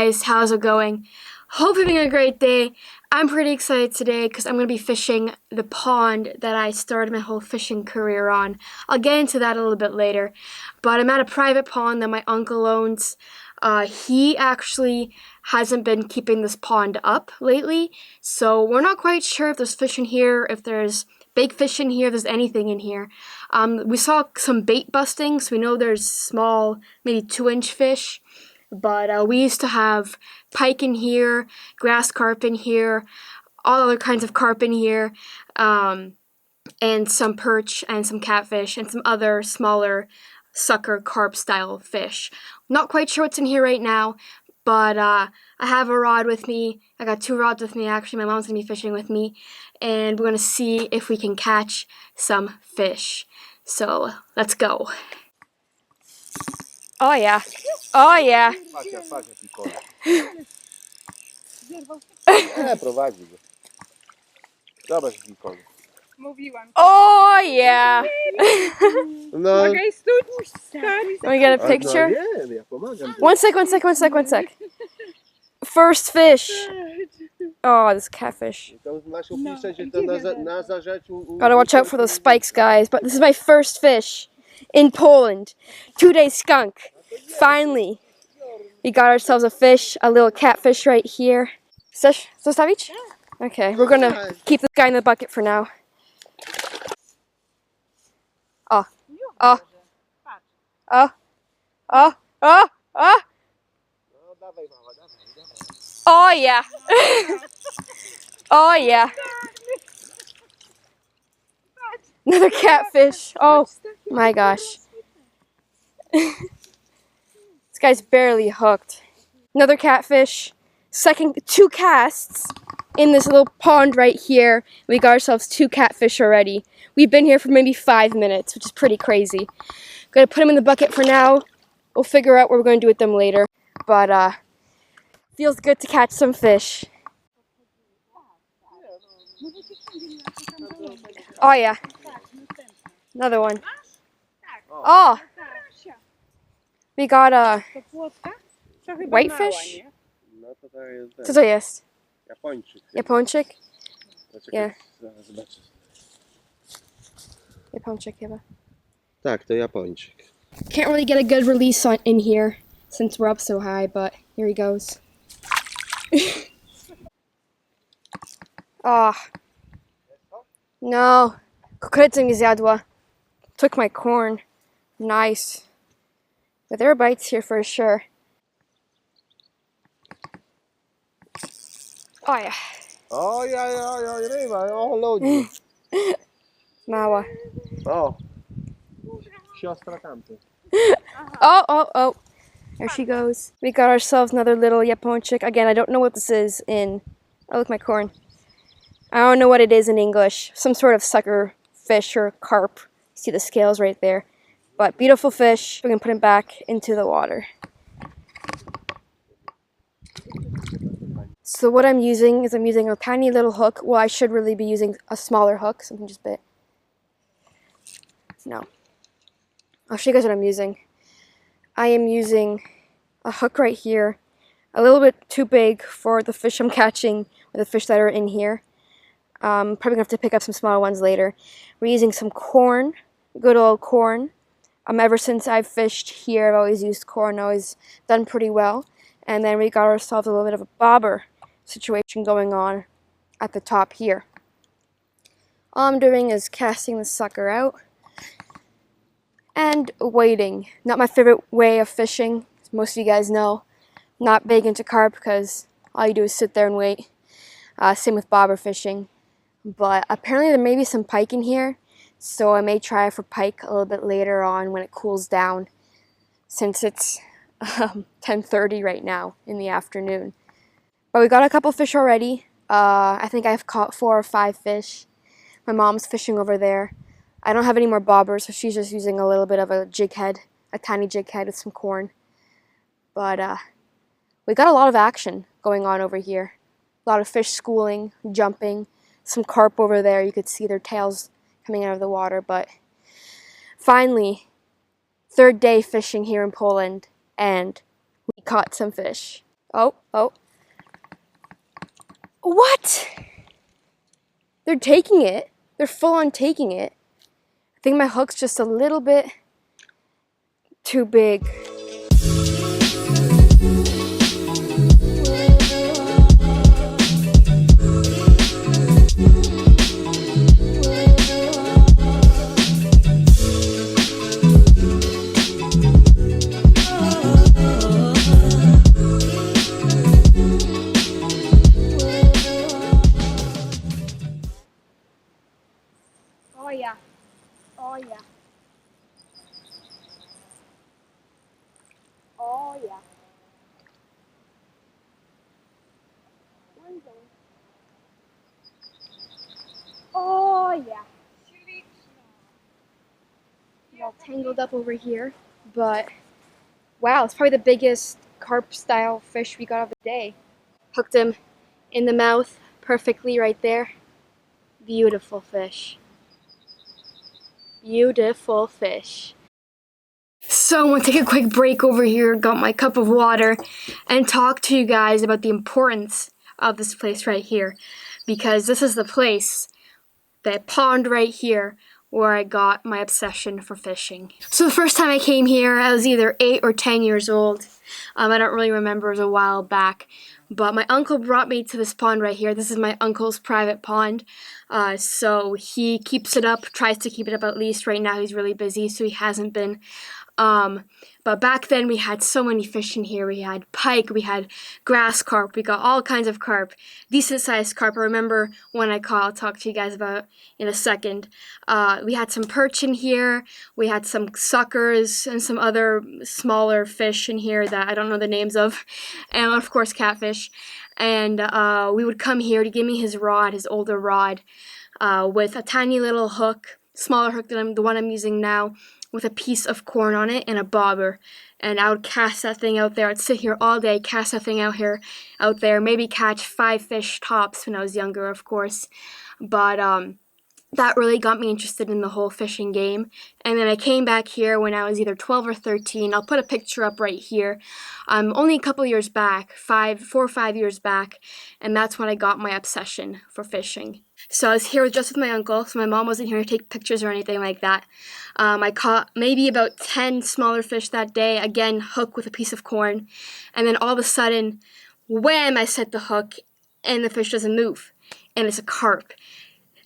guys, how's it going? Hope you're having a great day. I'm pretty excited today because I'm going to be fishing the pond that I started my whole fishing career on. I'll get into that a little bit later, but I'm at a private pond that my uncle owns. He actually hasn't been keeping this pond up lately, so we're not quite sure if there's fish in here, if there's big fish in here, if there's anything in here. We saw some bait busting, so we know there's small, maybe 2-inch fish. But we used to have pike in here, grass carp in here, all other kinds of carp in here, and some perch and some catfish and some other smaller sucker carp style fish. Not quite sure what's in here right now, but I have a rod with me. I got 2 rods with me actually. My mom's going to be fishing with me, and we're going to see if we can catch some fish. So let's go. Oh yeah. Oh yeah. Prowadzi go. Zobacz nikogo. Mówiłam. Oh yeah. No. Mogę stać? Let me get a picture. No wiem, ja pomagam. One sec. First fish. Oh, this catfish. To masz opisać, że to na zarzeczu... Gotta watch out for those spikes, guys. But this is my first fish in Poland. 2-day skunk. Finally, we got ourselves a fish, a little catfish right here. Chcesz zostawić? Okay, we're gonna keep this guy in the bucket for now. Oh. Oh. Oh. Oh. Oh. Oh. Oh yeah. Oh yeah. Another catfish. Oh my gosh. This guy's barely hooked. Another catfish. 2 casts in this little pond right here. We got ourselves 2 catfish already. We've been here for maybe 5 minutes, which is pretty crazy. Gonna put them in the bucket for now. We'll figure out what we're gonna do with them later. But feels good to catch some fish. Oh yeah. Another one. Oh! We got a whitefish? Co to jest? Japończyk? Yeah. Japończyk chyba. Tak, to Japończyk. Can't really get a good release in here since we're up so high, but here he goes. Oh. No. Kukurydza mi zjadła. Took my corn. Nice. But there are bites here for sure. Oh yeah. O, ryba, o, ludzi. Mała. O. Siostra tamtej. Oh. There she goes. We got ourselves another little Japończyk. Again, I don't know what this is in... Oh, look, my corn. I don't know what it is in English. Some sort of sucker fish or carp. See the scales right there. But beautiful fish. We can put him back into the water. So what I'm using is a tiny little hook. Well, I should really be using a smaller hook. Something just bit. No. I'll show you guys what I'm using. I am using a hook right here. A little bit too big for the fish I'm catching, or the fish that are in here. Probably gonna have to pick up some smaller ones later. We're using some corn, good old corn. Ever since I've fished here, I've always used corn, always done pretty well. And then we got ourselves a little bit of a bobber situation going on at the top here. All I'm doing is casting the sucker out and waiting. Not my favorite way of fishing, as most of you guys know. Not big into carp because all you do is sit there and wait. Same with bobber fishing. But apparently there may be some pike in here, so I may try for pike a little bit later on when it cools down, since it's 10:30 right now in the afternoon. But we got a couple fish already. I think I've caught 4 or 5 fish. My mom's fishing over there. I don't have any more bobbers, so she's just using a little bit of a jig head, a tiny jig head with some corn. But we got a lot of action going on over here. A lot of fish schooling, jumping, some carp over there. You could see their tails coming out of the water. But finally, 3rd day fishing here in Poland, and we caught some fish. Oh, oh. What? They're taking it. They're full on taking it. I think my hook's just a little bit too big. Oh yeah. Oh yeah. Oh yeah. Oh yeah. All tangled up over here, but wow, it's probably the biggest carp style fish we got of the day. Hooked him in the mouth perfectly right there. Beautiful fish. Beautiful fish. So I'm gonna take a quick break over here, got my cup of water, and talk to you guys about the importance of this place right here. Because this is the place, that pond right here, where I got my obsession for fishing. So the first time I came here, I was either 8 or 10 years old. I don't really remember, it was a while back. But my uncle brought me to this pond right here. This is my uncle's private pond. So he keeps it up, tries to keep it up at least. Right now he's really busy, so he hasn't been. But back then we had so many fish in here. We had pike, we had grass carp, we got all kinds of carp, decent sized carp. I remember one I caught, I'll talk to you guys about in a second. We had some perch in here, we had some suckers and some other smaller fish in here that I don't know the names of, and of course catfish. And we would come here to give me his rod, his older rod, with a tiny little hook, smaller hook than the one I'm using now, with a piece of corn on it and a bobber, and I would cast that thing out there. I'd sit here all day, cast that thing out there, maybe catch 5 fish tops when I was younger, of course. But that really got me interested in the whole fishing game. And then I came back here when I was either 12 or 13. I'll put a picture up right here. Only a couple years back, 4 or 5 years back, and that's when I got my obsession for fishing. So I was here just with my uncle, so my mom wasn't here to take pictures or anything like that. I caught maybe about 10 smaller fish that day, again, hook with a piece of corn, and then all of a sudden, wham, I set the hook, and the fish doesn't move, and it's a carp.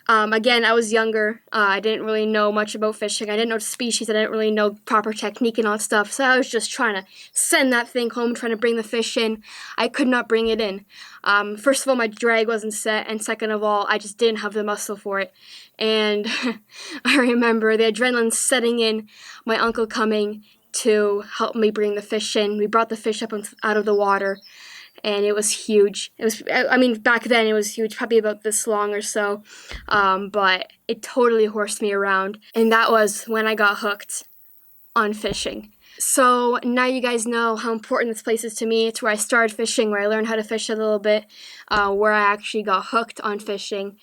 Again, I was younger. I didn't really know much about fishing. I didn't know the species. I didn't really know proper technique and all that stuff. So I was just trying to send that thing home, trying to bring the fish in. I could not bring it in. First of all, my drag wasn't set, and second of all, I just didn't have the muscle for it. And I remember the adrenaline setting in, my uncle coming to help me bring the fish in. We brought the fish up out of the water, and it was huge. It was, I mean, back then it was huge, probably about this long or so, but it totally horsed me around, and that was when I got hooked on fishing. So now you guys know how important this place is to me. It's where I started fishing, where I learned how to fish a little bit, where I actually got hooked on fishing.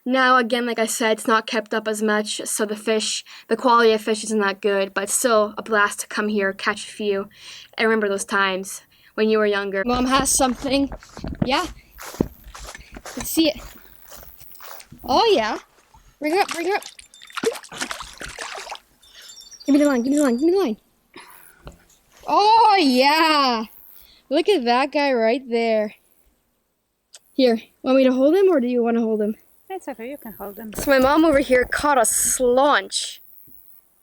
Now, again, like I said, it's not kept up as much, so the quality of fish isn't that good, but it's still a blast to come here, catch a few, and remember those times when you were younger. Mom has something. Yeah. Let's see it. Oh yeah. Bring it up, bring it up. Give me the line, give me the line, give me the line. Oh yeah. Look at that guy right there. Here, want me to hold him or do you want to hold him? It's okay, you can hold them. So my mom over here caught a slaunch.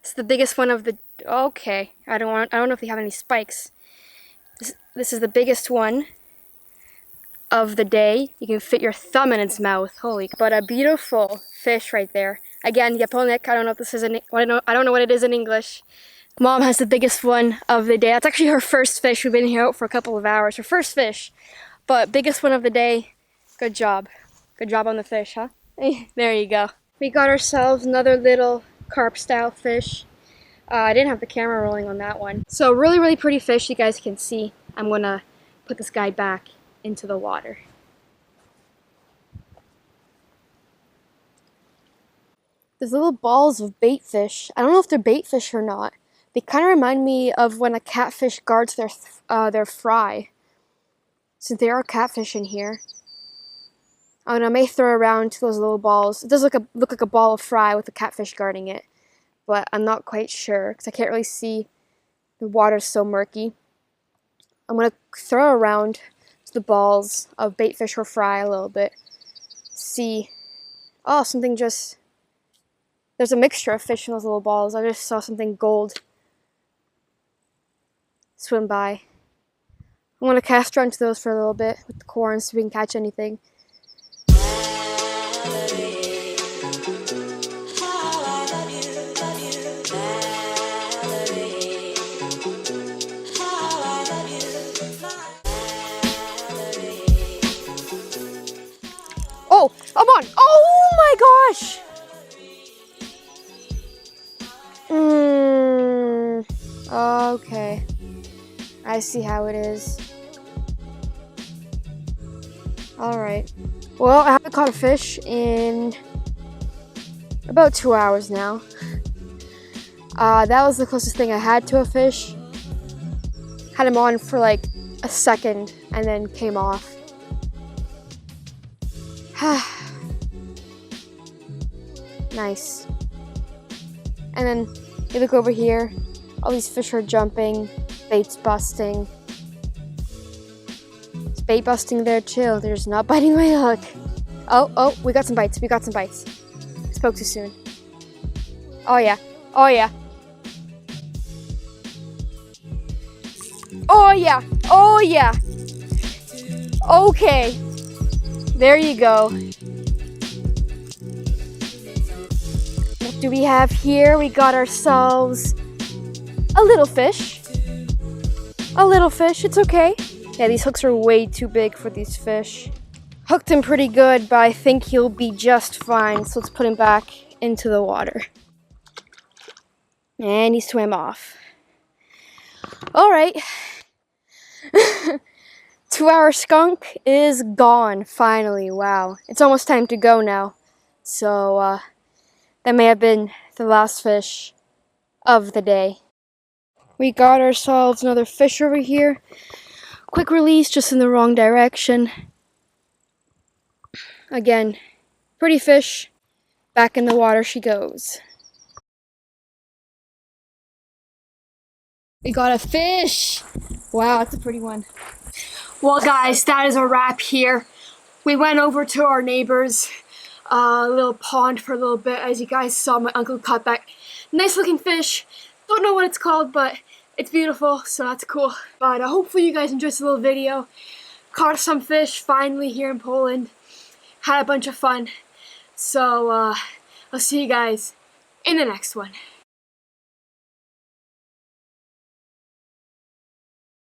It's the biggest one of the, okay. I don't know if they have any spikes. This is the biggest one of the day. You can fit your thumb in its mouth. Holy, but a beautiful fish right there. Again, Yaponik. I don't know if this is I don't know what it is in English. Mom has the biggest one of the day. That's actually her first fish. We've been here out for a couple of hours. Her first fish, but biggest one of the day. Good job. Good job on the fish, huh? There you go. We got ourselves another little carp style fish. I didn't have the camera rolling on that one. So really, really pretty fish, you guys can see. I'm gonna put this guy back into the water. There's little balls of bait fish. I don't know if they're bait fish or not. They kind of remind me of when a catfish guards their fry. since there are catfish in here. And I may throw around those little balls. It does look like a ball of fry with a catfish guarding it, but I'm not quite sure because I can't really see. The water's so murky. I'm gonna throw around the balls of bait fish or fry a little bit. See, oh, something just. There's a mixture of fish in those little balls. I just saw something gold swim by. I'm gonna cast around to those for a little bit with the corn so we can catch anything. Oh, I'm on! Oh my gosh! Okay. I see how it is. Alright. Well, I haven't caught a fish in about 2 hours now. That was the closest thing I had to a fish. Had him on for like a second and then came off. Nice. And then you look over here, all these fish are jumping, bait's busting. It's bait busting there too, they're just not biting my hook. Oh, we got some bites, Spoke too soon. Oh yeah. Oh yeah. Okay. There you go. What do we have here? We got ourselves a little fish. It's okay. Yeah, these hooks are way too big for these fish. Hooked him pretty good, but I think he'll be just fine. So let's put him back into the water. And he swam off. All right. 2-hour skunk is gone, finally. Wow. It's almost time to go now. So, that may have been the last fish of the day. We got ourselves another fish over here. Quick release, just in the wrong direction. Again, pretty fish. Back in the water she goes. We got a fish! Wow, that's a pretty one. Well guys, that is a wrap here. We went over to our neighbor's little pond for a little bit. As you guys saw, my uncle caught that nice looking fish. Don't know what it's called, but it's beautiful, so that's cool. But hopefully you guys enjoyed this little video. Caught some fish finally here in Poland. Had a bunch of fun. So I'll see you guys in the next one.